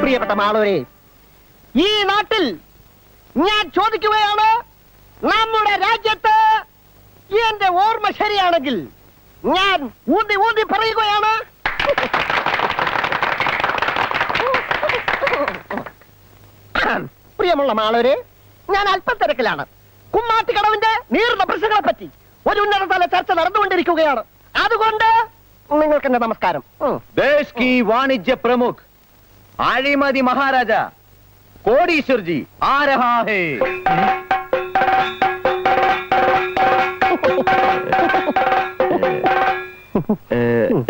പ്രിയപ്പെട്ട മാളൂരെ, ഈ നാട്ടിൽ ഞാൻ ചോദിക്കുകയാണ്, നമ്മുടെ രാജ്യത്ത് എന്റെ ഓർമ്മ ശരിയാണെങ്കിൽ ഞാൻ ഊന്നി ഊന്നി പറയുകയാണ്, പ്രിയമുള്ള മാളൂരെ, ഞാൻ അല്പം തിരക്കിലാണ്. കുമ്മാട്ടിക്കടവിന്റെ നീറുന്ന പ്രശ്നങ്ങളെ പറ്റി ഒരു ഉന്നതതല ചർച്ച നടന്നുകൊണ്ടിരിക്കുകയാണ്. അതുകൊണ്ട് നിങ്ങൾക്ക് എന്റെ നമസ്കാരം. ദേശ് കി വാണിജ്യ പ്രമുഖ് ആഴിമതി മഹാരാജ കോടീശ്വർ ജി ആ രഹാ ഹേ.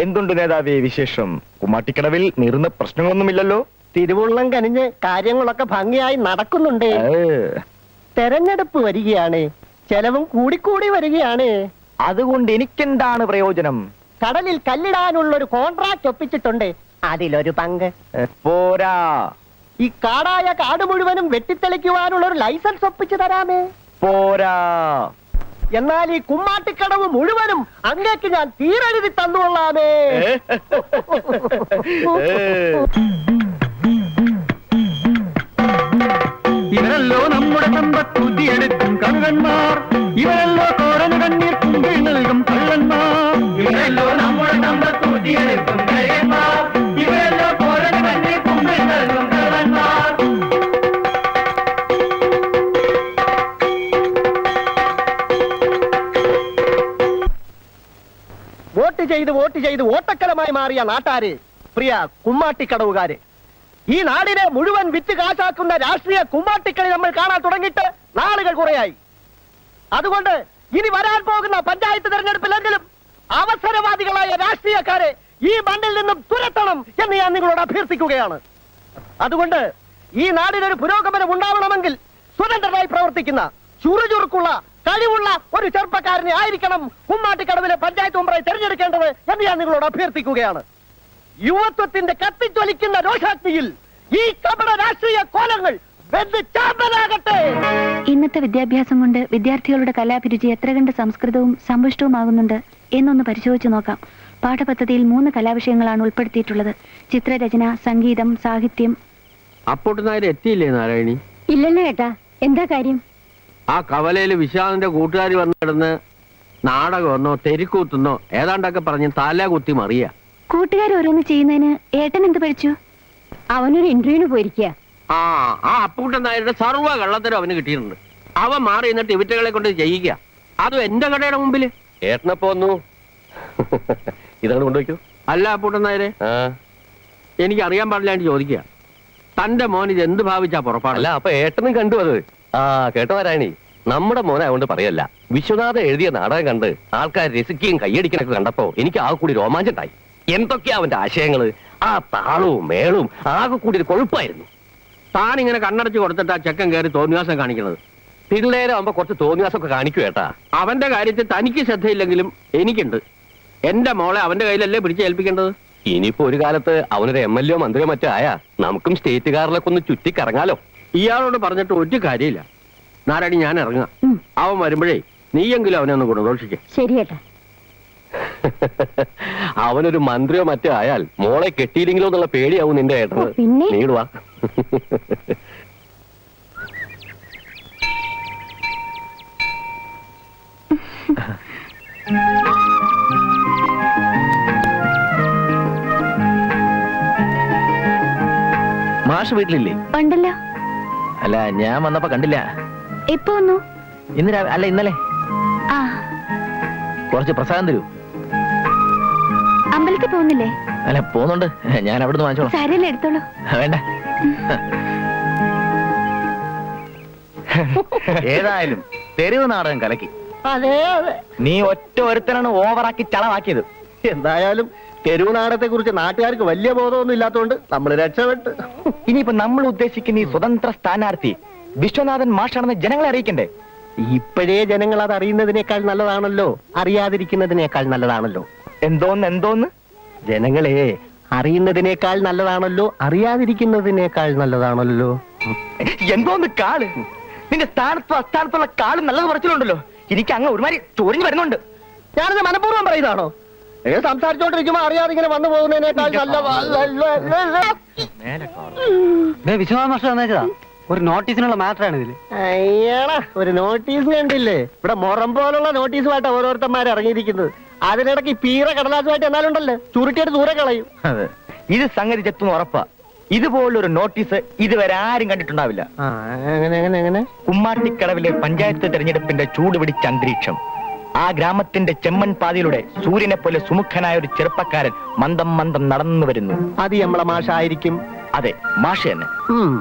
എന്തുണ്ട് നേതാവേ വിശേഷം? കുമ്മാട്ടിക്കടവിൽ നീറുന്ന പ്രശ്നങ്ങളൊന്നുമില്ലല്ലോ? തിരുവുള്ളം കനിഞ്ഞ് കാര്യങ്ങളൊക്കെ ഭംഗിയായി നടക്കുന്നുണ്ട്. തെരഞ്ഞെടുപ്പ് വരികയാണ്, ചെലവും കൂടിക്കൂടി വരികയാണ്. അതുകൊണ്ട് എനിക്കെന്താണ് പ്രയോജനം? കടലിൽ കല്ലിടാനുള്ളൊരു കോൺട്രാക്ട് ഒപ്പിച്ചിട്ടുണ്ട്, അതിലൊരു പങ്ക്. പോരാ, ഈ കാടായ കാട് മുഴുവനും വെട്ടിത്തെളിക്കുവാനുള്ള ഒരു ലൈസൻസ് ഒപ്പിച്ചു തരാമേ. പോരാ. എന്നാൽ ഈ കുമ്മാട്ടിക്കടവ് മുഴുവനും അങ്ങേക്ക് ഞാൻ തീരെഴുതി തന്നുകൊള്ളാമേ. ഇവരല്ലോ നമ്മുടെ സമ്പത്തുതിയെടുക്കും കഴുകന്മാർ, ഇവരല്ലോ കോരന് കണ്ണീർ കുമ്പിൽ നൽകും കള്ളന്മാർ. ഇവരല്ലോ നമ്മുടെ സമ്പത്തുതിയെടുക്കും കഴുകന്മാർ, ഇവരല്ലോ കോരന് കണ്ണീർ കുമ്പിൽ നൽകും കള്ളന്മാർ. വോട്ട് ചെയ്ത് ഓട്ടക്കലമായി മാറിയ നാട്ടാര്, പ്രിയ കുമ്മാട്ടിക്കടവുകാര്, ഈ നാടിനെ മുഴുവൻ വിറ്റ് കാശാക്കുന്ന രാഷ്ട്രീയ കുമ്മാട്ടിക്കളി നമ്മൾ കാണാൻ തുടങ്ങിയിട്ട് നാളുകൾ കുറയായി. അതുകൊണ്ട് ഇനി വരാൻ പോകുന്ന പഞ്ചായത്ത് തെരഞ്ഞെടുപ്പിലെങ്കിലും അവസരവാദികളായ രാഷ്ട്രീയക്കാരെ ഈ മണ്ണിൽ നിന്നും തുരത്തണം എന്ന് ഞാൻ നിങ്ങളോട് അഭ്യർത്ഥിക്കുകയാണ്. അതുകൊണ്ട് ഈ നാടിനൊരു പുരോഗമനം ഉണ്ടാവണമെങ്കിൽ സ്വതന്ത്രരായി പ്രവർത്തിക്കുന്ന ചുറുചുറുക്കുള്ള കഴിവുള്ള ഒരു ചെറുപ്പക്കാരനെ ആയിരിക്കണം കുമ്മാട്ടിക്കടവിലെ പഞ്ചായത്ത് മെമ്പറായി തെരഞ്ഞെടുക്കേണ്ടത് എന്ന് ഞാൻ നിങ്ങളോട് അഭ്യർത്ഥിക്കുകയാണ്. യുവത്വത്തിന്റെ കത്തിജ്വലിക്കുന്ന രോഷാഗ്നിയിൽ ഈ കപട രാഷ്ട്രീയ കോലങ്ങൾ വെന്തുചാമ്പലാകട്ടെ. ഇന്നത്തെ വിദ്യാഭ്യാസം കൊണ്ട് വിദ്യാർത്ഥികളുടെ കലാഭിരുചി എത്ര കണ്ട് സംസ്കൃതവും സമ്പുഷ്ടവുമാകുന്നുണ്ട് എന്നൊന്ന് പരിശോധിച്ചു നോക്കാം. പാഠപദ്ധതിയിൽ 3 കലാവിഷയങ്ങളാണ് ഉൾപ്പെടുത്തിയിട്ടുള്ളത്: ചിത്രരചന, സംഗീതം, സാഹിത്യം. അപ്പോട്ടുനായർ എത്തിയില്ലേ നാരായണി? ഇല്ലല്ലോ ഏട്ടാ. എന്താ കാര്യം? ആ കവലയില് വിശാലിന്റെ കൂട്ടുകാരി വന്നിടുന്ന് നാടകമെന്നോ തെരിക്കൂത്തുന്നോ ഏതാണ്ടൊക്കെ പറഞ്ഞ് തല കുത്തി മറിയ. കൂട്ടുകാർ ഓരോന്ന് ചെയ്യുന്നതിന് ഏട്ടൻ എന്ത് പഠിച്ചു? അവനൊരു ഇന്റർവ്യൂവിന് പോയിരിക്കുക. ആ അപ്പൂട്ടൻ നായരുടെ സർവ്വ കള്ളത്തരം അവന് കിട്ടിയിട്ടുണ്ട്. അവൻ മാറി എന്നിട്ട് ഇവറ്റകളെ കൊണ്ട് ചെയ്യിക്കുക, അതും എന്റെ കടയുടെ മുമ്പില്. ഏട്ടനപ്പോ വന്നു ഇതാണ് കൊണ്ടുവയ്ക്കൂ. അല്ല അപ്പൂട്ടൻ നായരെ, എനിക്ക് അറിയാൻ പാടില്ലാണ്ട് ചോദിക്കുക, തന്റെ മോൻ ഇത് എന്ത് ഭാവിച്ചാ പുറപ്പാടല്ല? അപ്പൊ ഏട്ടനും കണ്ടു അത്? കേട്ടോ നാരായണി, നമ്മുടെ മോനെ അതുകൊണ്ട് പറയല്ല, വിശ്വനാഥൻ എഴുതിയ നാടകം കണ്ട് ആൾക്കാർ രസിക്കുകയും കയ്യടിക്കണൊക്കെ കണ്ടപ്പോ എനിക്ക് ആകെ കൂടി രോമാഞ്ചണ്ടായി. എന്തൊക്കെയാ അവന്റെ ആശയങ്ങള്, ആ താളവും മേളവും ആകെ കൂടി ഒരു കൊഴുപ്പായിരുന്നു. താൻ ഇങ്ങനെ കണ്ണടച്ച് കൊടുത്തിട്ട് ആ ചെക്കൻ കയറി തോന്നിവാസം കാണിക്കുന്നത്. പിള്ളേരാകുമ്പോ കുറച്ച് തോന്നിവാസമൊക്കെ കാണിക്കൂ ഏട്ടാ. അവന്റെ കാര്യത്തിൽ തനിക്ക് ശ്രദ്ധയില്ലെങ്കിലും എനിക്കുണ്ട്. എന്റെ മോളെ അവന്റെ കയ്യിലല്ലേ പിടിച്ചേൽപ്പിക്കേണ്ടത്. ഇനിയിപ്പോ ഒരു കാലത്ത് അവനൊരു MLA മന്ത്രിയോ മറ്റോ ആയാ നമുക്കും സ്റ്റേറ്റ് കാറിലൊക്കെ ഒന്ന് ചുറ്റിക്കറങ്ങാലോ. ഇയാളോട് പറഞ്ഞിട്ട് ഒരു കാര്യമില്ല. നാരായണി, ഞാൻ ഇറങ്ങാം. അവൻ വരുമ്പോഴേ നീയെങ്കിലും അവനെ ഒന്ന് ഗുണദോഷിക്കേ. ശരിയേട്ടാ. അവനൊരു മന്ത്രിയോ മറ്റോ ആയാൽ മോളെ കെട്ടിയില്ലെങ്കിലോ എന്നുള്ള പേടിയാവും നിന്റെ ഏട്ടന്. നീടുവാ. മാഷ് വീട്ടിലില്ലേ? ഉണ്ടല്ലോ. അല്ല, ഞാൻ വന്നപ്പോ കണ്ടില്ല. എപ്പോ വന്നു? അല്ല ഇന്നലെ. ആ, കുറച്ച് പ്രസാദം തരൂ. അമ്പലത്തിൽ പോകുന്നില്ലേ? അല്ല, പോകുന്നുണ്ട്. ഞാൻ അവിടുന്ന് വാങ്ങിച്ചോളാം. സാരല്ലേ, എടുത്തോളൂ. വേണ്ട. ഏതായാലും തെരുവ് നാടകം കലക്കി. അതെ അതെ, നീ ഒറ്റ ഒരുത്തനാണ് ഓവറാക്കി ചളവാക്കിയത്. എന്തായാലും തെരുവ് നാടകത്തെ കുറിച്ച് നാട്ടുകാർക്ക് വലിയ ബോധമൊന്നും ഇല്ലാത്തതുകൊണ്ട് നമ്മൾ രക്ഷപ്പെട്ട്. ഇനിയിപ്പോ നമ്മൾ ഉദ്ദേശിക്കുന്ന ഈ സ്വതന്ത്ര സ്ഥാനാർത്ഥി വിശ്വനാഥൻ മാഷാണെന്ന് ജനങ്ങളെ അറിയിക്കണ്ടേ? ഇപ്പോഴേ ജനങ്ങൾ അത് അറിയുന്നതിനേക്കാൾ നല്ലതാണല്ലോ അറിയാതിരിക്കുന്നതിനേക്കാൾ നല്ലതാണല്ലോ. എന്തോന്ന് ജനങ്ങളെ അറിയുന്നതിനേക്കാൾ നല്ലതാണല്ലോ അറിയാതിരിക്കുന്നതിനേക്കാൾ നല്ലതാണല്ലോ. എന്തോന്ന് കാള്? നിന്റെ സ്ഥാനത്തോ അസ്ഥാനത്തുള്ള കാളും നല്ലത് പറച്ചിലുണ്ടല്ലോ. എനിക്ക് അങ്ങ് ഒരുമാതിരി ചൊറിഞ്ഞു വരുന്നുണ്ട്. ഞാനത് മനഃപൂർവ്വം പറയുന്നതാണോ? സംസാരിച്ചോണ്ടിരിക്കുമ്പോ അറിയാതെ ഇങ്ങനെ വന്നു പോകുന്നതിനേക്കാൾ വിശ്വനാഥ മാസ്റ്റർ തന്നേച്ചതാ, ഒരു നോട്ടീസിനുള്ള മാറ്ററാണ് ഇതില്. അയ്യടാ, ഒരു നോട്ടീസ് കണ്ടില്ലേ? ഇവിടെ മൊറം പോലുള്ള നോട്ടീസുമായിട്ട് ഓരോരുത്തന്മാർ ഇറങ്ങിയിരിക്കുന്നത്. അതിനിടയ്ക്ക് പീറ കടലാസുമായിട്ട് എന്നാലുണ്ടല്ലോ ചുരുട്ടിയിട്ട് ദൂരെ കളയും. അതെ, ഇത് സംഗതി ചെത്തുന്ന ഉറപ്പാ. ഇതുപോലൊരു നോട്ടീസ് ഇതുവരെ ആരും കണ്ടിട്ടുണ്ടാവില്ല. എങ്ങനെ കുമ്മാട്ടിക്കടവിലെ പഞ്ചായത്ത് തെരഞ്ഞെടുപ്പിന്റെ ചൂട് പിടിച്ച അന്തരീക്ഷം. ആ ഗ്രാമത്തിന്റെ ചെമ്മൺ പാതയിലൂടെ സൂര്യനെ പോലെ സുമുഖനായ ഒരു ചെറുപ്പക്കാരൻ മന്ദം മന്ദം നടന്നു വരുന്നു. അത് നമ്മളെ മാഷായിരിക്കും. അതെ, മാഷ് തന്നെ.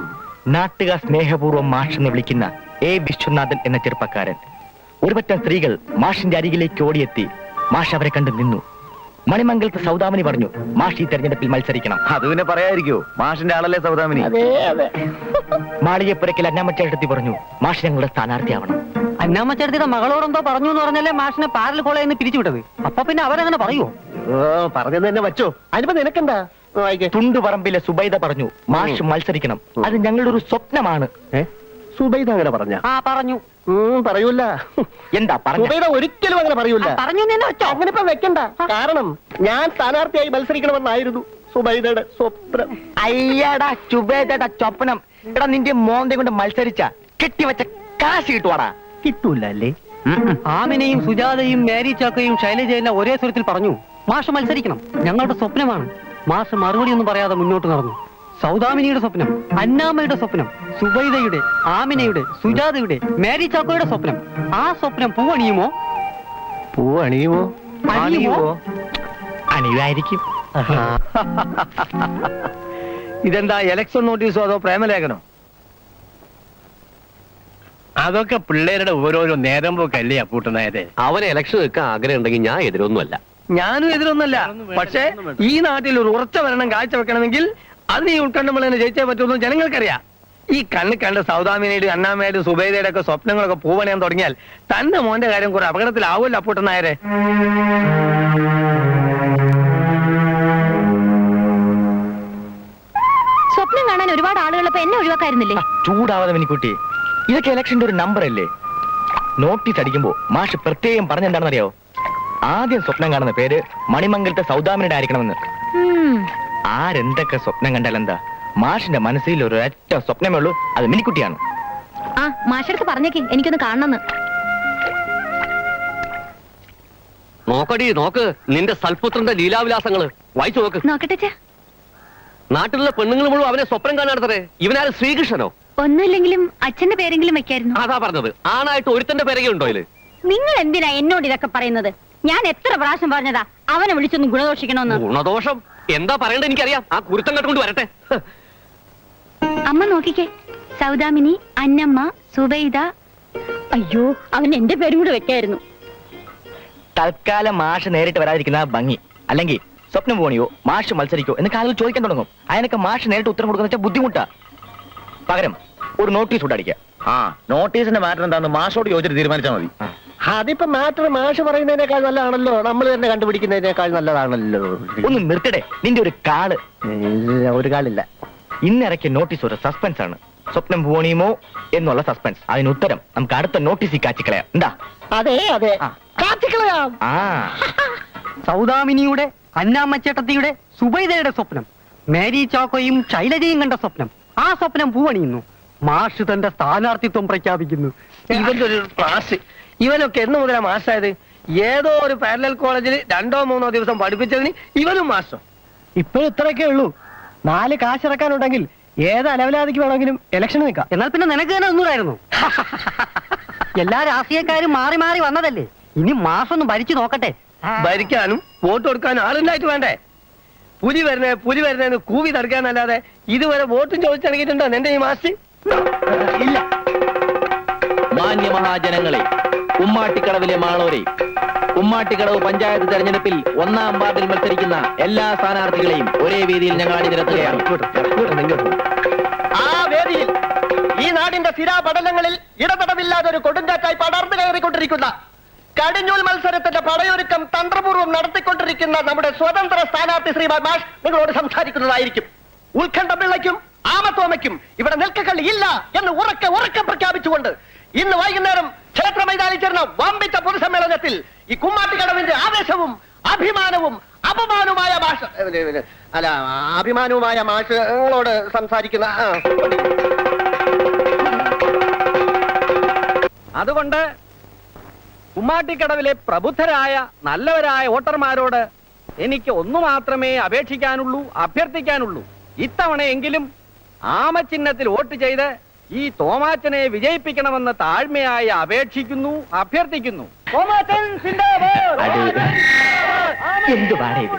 നാട്ടുകാർ സ്നേഹപൂർവ്വം മാഷ് എന്ന് വിളിക്കുന്ന എ വിശ്വനാഥൻ എന്ന ചെറുപ്പക്കാരൻ. ഒരുപറ്റം സ്ത്രീകൾ മാഷിന്റെ അരികിലേക്ക് ഓടിയെത്തി. മാഷ് അവരെ കണ്ടു നിന്നു. മണിമംഗലത്ത് സൗദാമിനി പറഞ്ഞു, മാഷ് ഈ തെരഞ്ഞെടുപ്പിൽ മത്സരിക്കണം. അത് പിന്നെ പറയാതിരിക്കോ, മാഷിന്റെ ആളല്ലേ സൗദാമിനി. മാളികപ്പുരയ്ക്കൽ അന്നാമച്ചേട്ടത്തി പറഞ്ഞു, മാഷ് ഞങ്ങളുടെ സ്ഥാനാർത്ഥിയാവണം. അന്നാമ്മച്ചേട്ടത്തിയുടെ മകളോടെന്തോ പറഞ്ഞു എന്ന് പറഞ്ഞല്ലേ മാഷിനെ പാരൽ കോളേജിൽ നിന്ന് പിരിച്ചുവിട്ടത്. അപ്പൊ പിന്നെ അവരങ്ങനെ പറയുമോ? പറഞ്ഞത് തന്നെ വച്ചോ. അതിനിപ്പോ നിനക്കെന്താ? തുണ്ടുപറമ്പിലെ സുബൈദ പറഞ്ഞു, മാഷ് മത്സരിക്കണം, അത് ഞങ്ങളുടെ ഒരു സ്വപ്നമാണ്. സുബൈദ അങ്ങനെ പറഞ്ഞ? പറഞ്ഞു. പറയൂല. എന്താ പറഞ്ഞു? സുബൈദ ഒരിക്കലും അങ്ങനെ പറയൂല. പറഞ്ഞു അങ്ങനെ ഇപ്പൊ വെക്കണ്ട. കാരണം ഞാൻ സ്ഥാനാർത്ഥിയായി മത്സരിക്കണമെന്നായിരുന്നു സുബൈദയുടെ സ്വപ്നം. അയ്യടാ സുബൈദയുടെ സ്വപ്നം. എടാ, നിന്റെ മോന്തെ കൊണ്ട് മത്സരിച്ച കെട്ടിവെച്ച കാശ് കിട്ടുവാടാ. കിട്ടൂല അല്ലേ? ആമിനെയും സുജാതയും മേരി ചാക്കയും ശൈലജയെല്ലാം ഒരേ സ്വരത്തിൽ പറഞ്ഞു, മാഷ് മത്സരിക്കണം, ഞങ്ങളുടെ സ്വപ്നമാണ്. മാഷ് മറുപടി ഒന്നും പറയാതെ മുന്നോട്ട് നടന്നു. സൗദാമിനിയുടെ സ്വപ്നം, അന്നാമ്മയുടെ സ്വപ്നം, സുബൈദയുടെ, ആമിനയുടെ, സുജാതയുടെ, മേരി ചാക്കോയുടെ സ്വപ്നം. ആ സ്വപ്നം പൂവണിയുമോ? പൂവണിയുമോ? അണിയുമായിരിക്കും. ഇതെന്താ ഇലക്ഷൻ നോട്ടീസോ അതോ പ്രേമലേഖനോ? അതൊക്കെ പിള്ളേരുടെ ഓരോരോ നേരം പോക്കല്ലേ അപ്പൂട്ടനായരെ. അവന് ഇലക്ഷൻ വെക്കാൻ ആഗ്രഹം ഉണ്ടെങ്കിൽ ഞാൻ എതിരൊന്നുമല്ല. ഞാനും എതിരൊന്നല്ല. പക്ഷേ ഈ നാട്ടിൽ ഒരു ഉറച്ച ഭരണം കാഴ്ചവെക്കണമെങ്കിൽ അതിന് ഈ ഉത്കണ്ഠമുള്ള ജയിച്ചേ പറ്റുമെന്ന് ജനങ്ങൾക്കറിയാം. ഈ കണ്ണ് കണ്ട് സൗദാമിനിയുടെ, അന്നാമ്മയുടെ, സുബൈദയുടെ ഒക്കെ സ്വപ്നങ്ങളൊക്കെ പൂവണിയാൻ തുടങ്ങിയാൽ തന്റെ മോന്റെ കാര്യം കുറെ അപകടത്തിലാവുമല്ലോ അപ്പൂട്ടനായരെ. സ്വപ്നം കാണാൻ ഒരുപാട് ആളുകളപ്പോ എന്നെ ഒഴിവാക്കായിരുന്നില്ലേ? ചൂടാവാതെ മിനിക്കുട്ടി, ഇതൊക്കെ ഇലക്ഷന്റെ ഒരു നമ്പർ അല്ലേ? നോട്ടീസ് അടിക്കുമ്പോ മാഷ് പ്രത്യേകം പറഞ്ഞെന്താണെന്നറിയോ? ആദ്യം സ്വപ്നം കാണുന്ന പേര് മണിമംഗലത്തെ സൗദാമിനിയുടെ ആയിരിക്കണമെന്ന്. ആരെന്തൊക്കെ സ്വപ്നം കണ്ടാലെന്താ, മാഷിന്റെ മനസ്സിൽ ഒരു ഒറ്റ സ്വപ്നമേ ഉള്ളൂ, അത് മിനിക്കുട്ടിയാണ്. ആ മാഷടുത്ത് പറഞ്ഞേക്ക്, എനിക്കൊന്ന് കാണണമെന്ന്. നോക്കടി നോക്ക്, നിന്റെ സൽപുത്രന്റെ ലീലാവിലാസങ്ങള് വായിച്ചു നോക്ക്. നോക്കട്ടെ. നാട്ടിലുള്ള പെണ്ണുങ്ങൾ മുഴുവൻ അവനെ സ്വപ്നം കാണാത്തതേ. ഇവനാരും ശ്രീകൃഷ്ണനോ? ഒന്നുമില്ലെങ്കിലും അച്ഛന്റെ പേരെങ്കിലും വെക്കായിരുന്നു. അതാ പറഞ്ഞത്, ആണായിട്ട് ഒരുത്തന്റെ പേരൊക്കെ ഉണ്ടോ ഇതില്? നിങ്ങൾ എന്തിനാ എന്നോട് ഇതൊക്കെ പറയുന്നത്? ഞാൻ എത്ര പ്രാവശ്യം പറഞ്ഞതാ അവനെ വിളിച്ചൊന്ന് ഗുണദോഷിക്കണമെന്ന്. ഗുണദോഷം എന്താ പറയണ്ടത് എനിക്കറിയാം. ആ കുരുത്തം കണ്ടുകൊണ്ട് വരട്ടെ. അമ്മ നോക്കിക്കേ, സൗദാമിനി, അന്നമ്മ, സുബൈദ. അയ്യോ, അവൻ എന്റെ പേരും കൂടെ വെക്കായിരുന്നു. തൽക്കാലം മാഷ് നേരിട്ട് വരാതിരിക്കുന്ന ഭംഗി. അല്ലെങ്കിൽ സ്വപ്നം പോണിയോ മാഷ് മത്സരിക്കോ എന്ന് കാലുകൾ ചോദിക്കാൻ തുടങ്ങും. അതിനൊക്കെ മാഷ് നേരിട്ട് ഉത്തരം കൊടുക്കുന്ന വെച്ചാൽ ബുദ്ധിമുട്ടാ. പകരം ഒരു നോട്ടീസ് കൂടെ ആ നോട്ടീസിന്റെ മാറ്റർ എന്താന്ന് മാഷോട് ചോദിച്ചിട്ട് തീരുമാനിച്ചാൽ മതി. അതിപ്പോ മാറ്റർ മാഷ് പറയുന്നതിനേക്കാൾ നല്ലതാണല്ലോ, നമ്മൾ തന്നെ കണ്ടുപിടിക്കുന്നതിനേക്കാൾ നല്ലതാണല്ലോ. ഒന്ന് നിർത്തടേ നിന്റെ ഒരു കാള്. ഒരു കാളില്ല. ഇന്നിറക്കിയ നോട്ടീസ് ഒരു സസ്പെൻസ് ആണ്. സ്വപ്നം പൂണിയുമോ എന്നുള്ള സസ്പെൻസ്. അതിന് ഉത്തരം നമുക്ക് അടുത്ത നോട്ടീസിൽ കാച്ചിക്കളയാം. എന്താ? അതെ അതെ, കാച്ചിക്കളയാം. ആ സൗദാമിനിയുടെ, അന്നാമ്മച്ചേട്ടത്തിയുടെ, സുബൈദയുടെ സ്വപ്നം, മേരി ചാക്കോയും ശൈലജയും കണ്ട സ്വപ്നം. ആ സ്വപ്നം പൂവണിയുന്നു. മാഷ് തന്റെ സ്ഥാനാർത്ഥിത്വം പ്രഖ്യാപിക്കുന്നു. ഇവന്റെ ഒരു ക്ലാസ്. ഇവനൊക്കെ എന്ന് മുതലാ മാഷായത്? ഏതോ ഒരു പാരലൽ കോളേജിൽ 2-3 ദിവസം പഠിപ്പിച്ചതിന് ഇവനും മാസം. ഇപ്പോഴും ഇത്രയൊക്കെ ഉള്ളൂ. 4 കാശിറക്കാനുണ്ടെങ്കിൽ ഏത് അലവലാതിക്ക് വേണമെങ്കിലും ഇലക്ഷൻ നിൽക്കാം. എന്നാൽ പിന്നെ നിനക്ക് തന്നെ ഒന്നുകൂടായിരുന്നു. എല്ലാ രാഷ്ട്രീയക്കാരും മാറി മാറി വന്നതല്ലേ, ഇനി മാഷൊന്ന് ഭരിച്ചു നോക്കട്ടെ. ഭരിക്കാനും വോട്ട് കൊടുക്കാനും ആളുണ്ടായിട്ട് വേണ്ടേ? പുലി വരുന്നേന്ന് കൂവി തടുക്കാന്നല്ലാതെ ഇതുവരെ വോട്ടും ചോദിച്ചിറങ്ങിയിട്ടുണ്ടോ നിന്റെ ഈ മാഷ്? ഇല്ല. മാന്യമഹാജനങ്ങളെ, കുമ്മാട്ടിക്കടവിലെ മാളോരെ, കുമ്മാട്ടിക്കടവ് പഞ്ചായത്ത് തെരഞ്ഞെടുപ്പിൽ 1-ാം വാർഡിൽ മത്സരിക്കുന്ന എല്ലാ സ്ഥാനാർത്ഥികളെയും ഒരേ വേദിയിൽ ഞങ്ങൾ അണിനിരത്തുകയാണ്. ആ വേദിയിൽ ഈ നാടിന്റെ സ്ഥിരാപടലങ്ങളിൽ ഇടതടവില്ലാതെ ഒരു കൊടുങ്കാറ്റായി പടർന്നു കയറിക്കൊണ്ടിരിക്കുന്ന, കടിഞ്ഞൂൽ മത്സരത്തിന്റെ പടയൊരുക്കം തന്ത്രപൂർവ്വം നടത്തിക്കൊണ്ടിരിക്കുന്ന നമ്മുടെ സ്വതന്ത്ര സ്ഥാനാർത്ഥി ശ്രീ മാഷ് നിങ്ങളോട് സംസാരിക്കുന്നതായിരിക്കും. ഉത്കണ്ഠ പിള്ളയ്ക്കും ആമത്തോമയ്ക്കും ഇവിടെ നിൽക്കക്കളി ഇല്ല എന്ന് ഉറക്കെ പ്രഖ്യാപിച്ചുകൊണ്ട് ഇന്ന് വൈകുന്നേരം ക്ഷേത്ര മൈതാനിൽ ചേർന്ന വമ്പിച്ച പൊതുസമ്മേളനത്തിൽ ഈ കുമ്മാട്ടിക്കടവിന്റെ ആവേശവും അഭിമാനവും അപമാനവുമായ ഭാഷ അല്ല അഭിമാനവുമായ മാഷങ്ങളോട് സംസാരിക്കുന്ന അതുകൊണ്ട് കുമ്മാട്ടിക്കടവിലെ പ്രബുദ്ധരായ നല്ലവരായ വോട്ടർമാരോട് എനിക്ക് ഒന്നു മാത്രമേ അപേക്ഷിക്കാനുള്ളൂ, അഭ്യർത്ഥിക്കാനുള്ളൂ. ഇത്തവണയെങ്കിലും ആമചിഹ്നത്തിൽ വോട്ട് ചെയ്ത് ഈ തോമാച്ചനെ വിജയിപ്പിക്കണമെന്ന് താഴ്മയായി അപേക്ഷിക്കുന്നു, അഭ്യർത്ഥിക്കുന്നു. എന്ത് പാടേ ഇത്?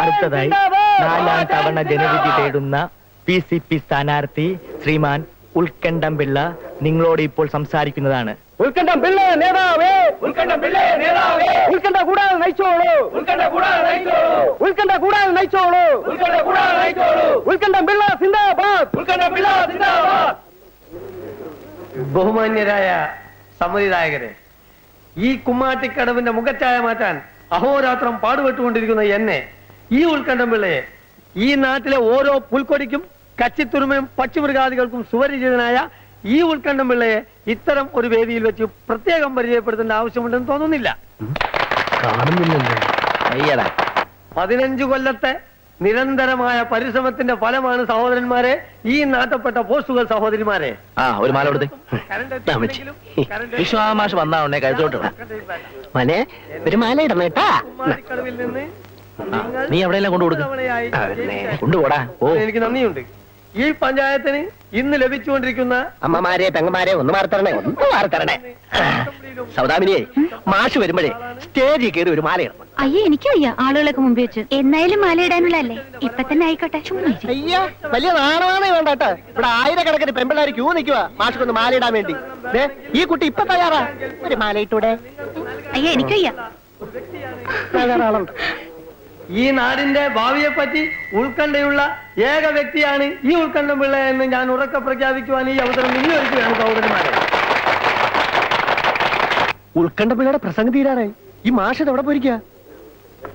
അടുത്തതായി 4ാം തവണ ജനവിധി തേടുന്ന PCP സ്ഥാനാർത്ഥി ശ്രീമാൻ ഉത്കണ്ഠം പിള്ള നിങ്ങളോട് ഇപ്പോൾ സംസാരിക്കുന്നതാണ്. ഉത്കണ്ഠം പിള്ള നേതാവേ, ഉത്കണ്ഠം പിള്ള നേതാവേ, ഉത്കണ്ഠ കൂടാതെ നയിച്ചോളൂ, ഉത്കണ്ഠ കൂടാതെ നയിച്ചോളൂ, ഉത്കണ്ഠ കൂടാതെ നയിച്ചോളൂ, ഉത്കണ്ഠ കൂടാതെ നയിച്ചോളൂ, ഉത്കണ്ഠം പിള്ള സിന്ദാബാദ്, ഉത്കണ്ഠം പിള്ള സിന്ദാബാദ്. ബഹുമാന്യരായ സമ്മതിദായകരെ, ഈ കുമ്മാട്ടിക്കടവിന്റെ മുഖച്ഛായ മാറ്റാൻ അഹോരാത്രം പാടുപെട്ടുകൊണ്ടിരിക്കുന്ന എന്നെ, ഈ ഉത്കണ്ഠം പിള്ളയെ, ഈ നാട്ടിലെ ഓരോ പുൽക്കൊടിക്കും കച്ചിത്തുരുമയും പക്ഷിമൃഗാദികൾക്കും സുപരിചിതനായ ഈ ഉത്കണ്ഠം പിള്ളയെ ഇത്തരം ഒരു വേദിയിൽ വെച്ച് പ്രത്യേകം പരിചയപ്പെടുത്തേണ്ട ആവശ്യമുണ്ടെന്ന് തോന്നുന്നില്ല. അയ്യടാ 15 കൊല്ലത്തെ നിരന്തരമായ പരിശ്രമത്തിന്റെ ഫലമാണ് സഹോദരന്മാരെ ഈ നാട്ടപ്പെട്ട പോസ്റ്റുകൾ സഹോദരിമാരെ. ഒരു മാല കൊടുത്തേ. വിശ്വാമാഷ് വന്നാ ഉടനെ കഴുത്തോട്ട് മനെ ഒരു മാല ഇടണം കേട്ടാ. കുമ്മാട്ടിക്കടവിൽ നിന്ന് നീ എവിടെയെല്ലാം കൊണ്ടുകൊടുക്കും കൊണ്ടുപോടാ. ഓ എനിക്ക് നന്ദിയുണ്ട്. ഈ പഞ്ചായത്തിന് ഇന്ന് ലഭിച്ചുകൊണ്ടിരിക്കുന്ന അമ്മമാരെ പെങ്ങന്മാരെ ഒന്ന് മാറിത്തരണേ, ഒന്ന് മാറിത്തരണേ. സൗദാമിനിയെ മാഷ് വരുമ്പോഴേ സ്റ്റേജിൽ കയറി ഒരു മാല ഇടണം. അയ്യേ എനിക്കും വയ്യ ആളുകളൊക്കെ മുമ്പ് വെച്ച്. എന്നായാലും മാല ഇടാനുള്ളല്ലേ, ഇപ്പൊ തന്നെ ആയിക്കോട്ടെ. ചുമ്മാ ഇരി. അയ്യ വലിയ നാണമാണ് വേണ്ട കേട്ടോ. ഇവിടെ ആയിരക്കണക്കിന് പെമ്പിള്ളാര് ക്യൂ നിൽക്കുക മാഷ്ക്കൊന്ന് മാല ഇടാൻ വേണ്ടി. ദേ, ഈ കുട്ടി ഇപ്പൊ തയ്യാറാ, ഒരു മാല ഇട്ടൂടെ? അയ്യേ എനിക്ക് വയ്യ. തയ്യാറാളുണ്ട്. ഈ നാടിന്റെ ഭാവിയെ പറ്റി ഉത്കണ്ഠയുള്ള ഏക വ്യക്തിയാണ് ഈ ഉത്കണ്ഠം പിള്ള എന്ന് ഞാൻ ഉറക്കെ പ്രഖ്യാപിക്കുവാൻ ഈ അവസരം വിനിയോഗിക്കുകയാണ് സഹോദരന്മാരെ. ഉത്കണ്ഠ പിള്ളയുടെ പ്രസംഗം തീരാറായി. ഈ മാഷ് എവിടെ പോയിരിക്കുക?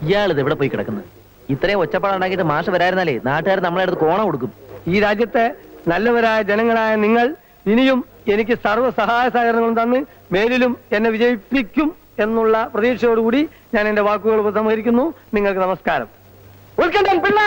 ഇയാളിത് എവിടെ പോയി കിടക്കുന്നത്? ഇത്രയും ഒച്ചപ്പാടുണ്ടാക്കിയിട്ട് മാഷ് വരായിരുന്നാലേ നാട്ടുകാർ നമ്മളെ അടുത്ത് കോണം കൊടുക്കും. ഈ രാജ്യത്തെ നല്ലവരായ ജനങ്ങളായ നിങ്ങൾ ഇനിയും എനിക്ക് സർവ്വ സഹായ സഹകരണങ്ങളും തന്ന് മേലിലും എന്നെ വിജയിപ്പിക്കും എന്നുള്ള പ്രതീക്ഷയോടുകൂടി ഞാൻ എന്റെ വാക്കുകൾ ഉപസംഹരിക്കുന്നു. നിങ്ങൾക്ക് നമസ്കാരം. ഉത്കണ്ഠൻ പിള്ള